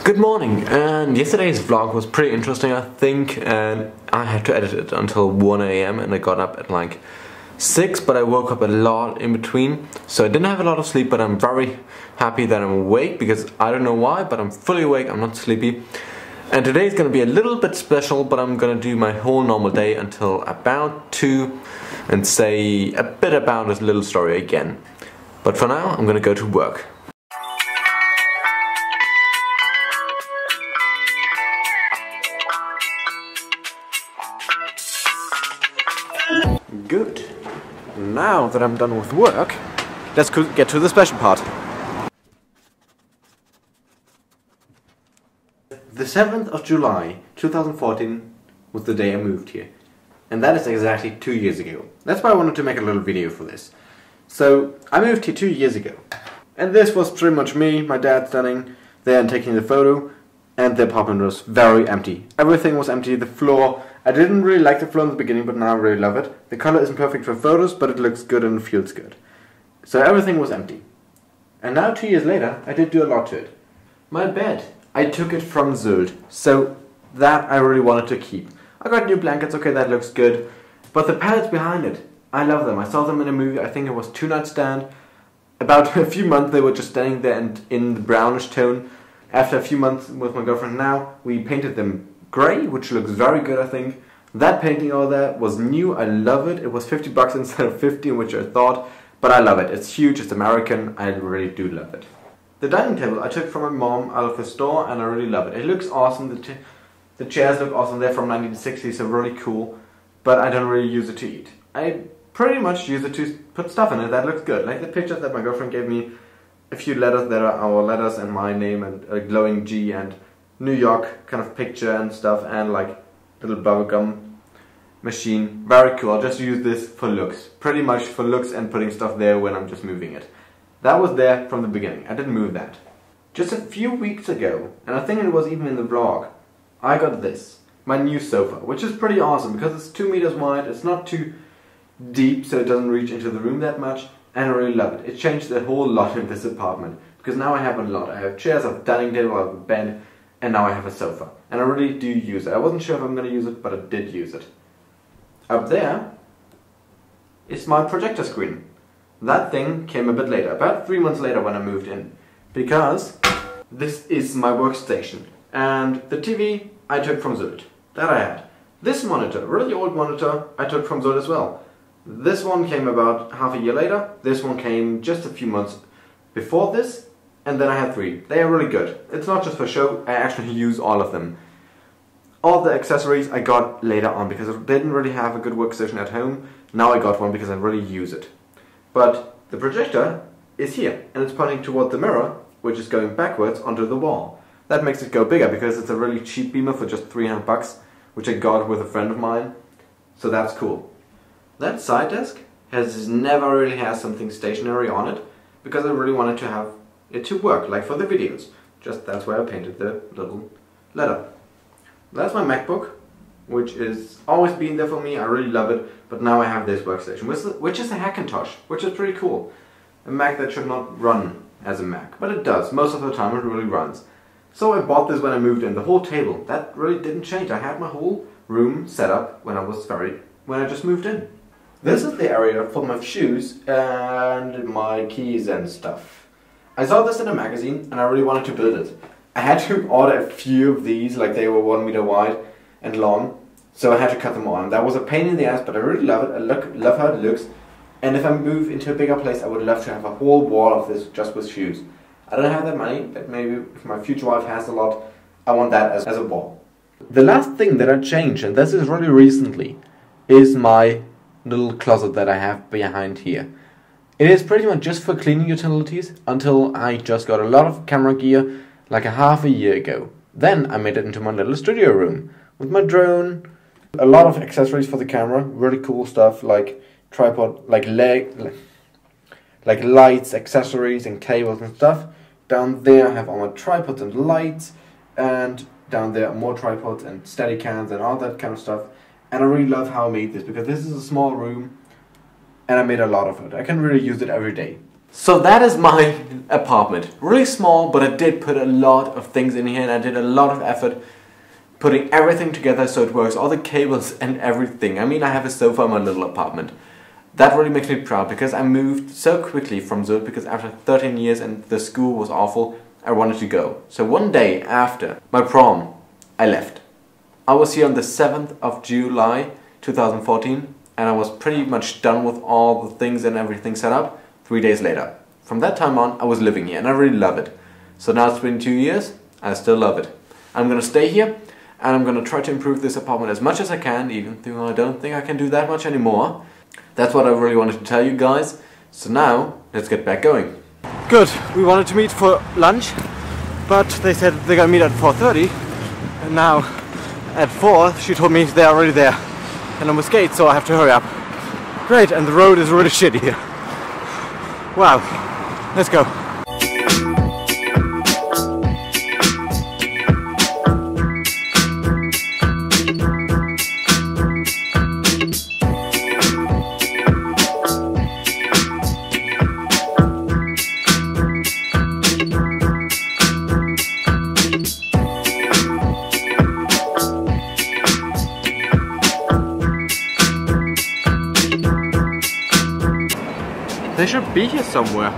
Good morning, and yesterday's vlog was pretty interesting, I think, and I had to edit it until 1 AM and I got up at like 6, but I woke up a lot in between, so I didn't have a lot of sleep, but I'm very happy that I'm awake because I don't know why, but I'm fully awake, I'm not sleepy. And today's gonna be a little bit special, but I'm gonna do my whole normal day until about 2 and say a bit about this little story again. But for now, I'm gonna go to work. Good. Now that I'm done with work, let's get to the special part. The 7th of July 2014 was the day I moved here. And that is exactly 2 years ago. That's why I wanted to make a little video for this. So, I moved here 2 years ago. And this was pretty much me, my dad standing there and taking the photo. And the apartment was very empty. Everything was empty, the floor. I didn't really like the floor in the beginning, but now I really love it. The color isn't perfect for photos, but it looks good and feels good. So everything was empty. And now 2 years later, I did do a lot to it. My bed, I took it from Sylt, so that I really wanted to keep. I got new blankets, okay, that looks good. But the pallets behind it, I love them. I saw them in a movie, I think it was Two Night Stand. About a few months they were just standing there and in the brownish tone. After a few months with my girlfriend now, we painted them grey, which looks very good, I think. That painting over there was new, I love it. It was 50 bucks instead of 50, which I thought, but I love it. It's huge, it's American, I really do love it. The dining table I took from my mom out of the store and I really love it. It looks awesome, the chairs look awesome, they're from 1960s, so really cool, but I don't really use it to eat. I pretty much use it to put stuff in it that looks good, like the pictures that my girlfriend gave me. A few letters that are our letters and my name and a glowing G and New York kind of picture and stuff and like little bubblegum machine. Very cool. I'll just use this for looks. Pretty much for looks and putting stuff there when I'm just moving it. That was there from the beginning. I didn't move that. Just a few weeks ago, and I think it was even in the vlog, I got this. My new sofa, which is pretty awesome because it's 2 meters wide. It's not too deep so it doesn't reach into the room that much. And I really love it. It changed a whole lot in this apartment. Because now I have a lot. I have chairs, I have a dining table, I have a bed, and now I have a sofa. And I really do use it. I wasn't sure if I'm going to use it, but I did use it. Up there is my projector screen. That thing came a bit later, about 3 months later when I moved in. Because this is my workstation. And the TV I took from Sylt. That I had. This monitor, really old monitor, I took from Sylt as well. This one came about half a year later, this one came just a few months before this, and then I had 3. They are really good. It's not just for show, I actually use all of them. All the accessories I got later on because I didn't really have a good workstation at home. Now I got one because I really use it. But the projector is here, and it's pointing toward the mirror, which is going backwards onto the wall. That makes it go bigger because it's a really cheap beamer for just 300 bucks, which I got with a friend of mine, so that's cool. That side desk has never really had something stationary on it because I really wanted to have it to work, like for the videos. Just that's where I painted the little letter. That's my MacBook, which is always been there for me. I really love it, but now I have this workstation, which is a Hackintosh, which is pretty cool. A Mac that should not run as a Mac, but it does. Most of the time it really runs. So I bought this when I moved in. The whole table, that really didn't change. I had my whole room set up when I just moved in. This is the area for my shoes and my keys and stuff. I saw this in a magazine and I really wanted to build it. I had to order a few of these, like they were 1 meter wide and long, so I had to cut them on. That was a pain in the ass, but I really love it. I love how it looks. And if I move into a bigger place, I would love to have a whole wall of this just with shoes. I don't have that money, but maybe if my future wife has a lot, I want that as a wall. The last thing that I changed, and this is really recently, is my little closet that I have behind here. It is pretty much just for cleaning utilities until I just got a lot of camera gear like a half a year ago. Then I made it into my little studio room with my drone, a lot of accessories for the camera, really cool stuff like tripod, like lights, accessories and cables and stuff. Down there I have all my tripods and lights, and down there more tripods and steady cams and all that kind of stuff. And I really love how I made this because this is a small room and I made a lot of it. I can really use it every day. So that is my apartment. Really small, but I did put a lot of things in here and I did a lot of effort putting everything together so it works, all the cables and everything. I mean, I have a sofa in my little apartment. That really makes me proud because I moved so quickly from Zurich because after 13 years and the school was awful, I wanted to go. So one day after my prom, I left. I was here on the 7th of July 2014 and I was pretty much done with all the things and everything set up 3 days later. From that time on, I was living here and I really love it. So now it's been 2 years, I still love it. I'm gonna stay here and I'm gonna try to improve this apartment as much as I can, even though I don't think I can do that much anymore. That's what I really wanted to tell you guys. So now, let's get back going. Good, we wanted to meet for lunch, but they said they're gonna meet at 4:30, and now at 4 she told me they're already there. And I'm with skates, so I have to hurry up. Great, and the road is really shitty here. Wow, let's go. They should be here somewhere.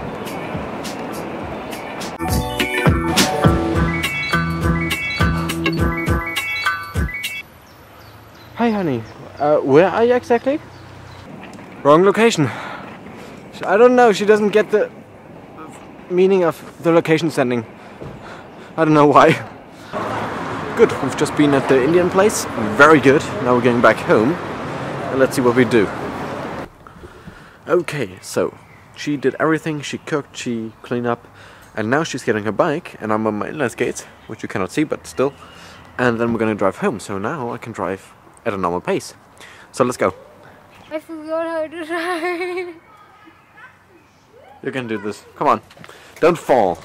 Hi honey, where are you exactly? Wrong location. I don't know, she doesn't get the meaning of the location sending. I don't know why. Good, we've just been at the Indian place. Very good. Now we're going back home. And let's see what we do. Okay, so she did everything, she cooked, she cleaned up, and now she's getting her bike, and I'm on my inline skates, which you cannot see, but still. And then we're gonna drive home, so now I can drive at a normal pace. So let's go. I forgot how to drive. You can do this. Come on. Don't fall.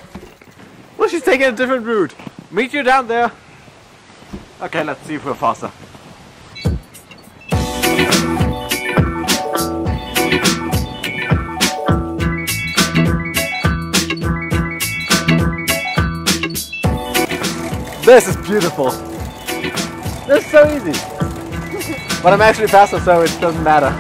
Well, she's taking a different route. Meet you down there. Okay, let's see if we're faster. This is beautiful. This is so easy. But I'm actually faster, so it doesn't matter.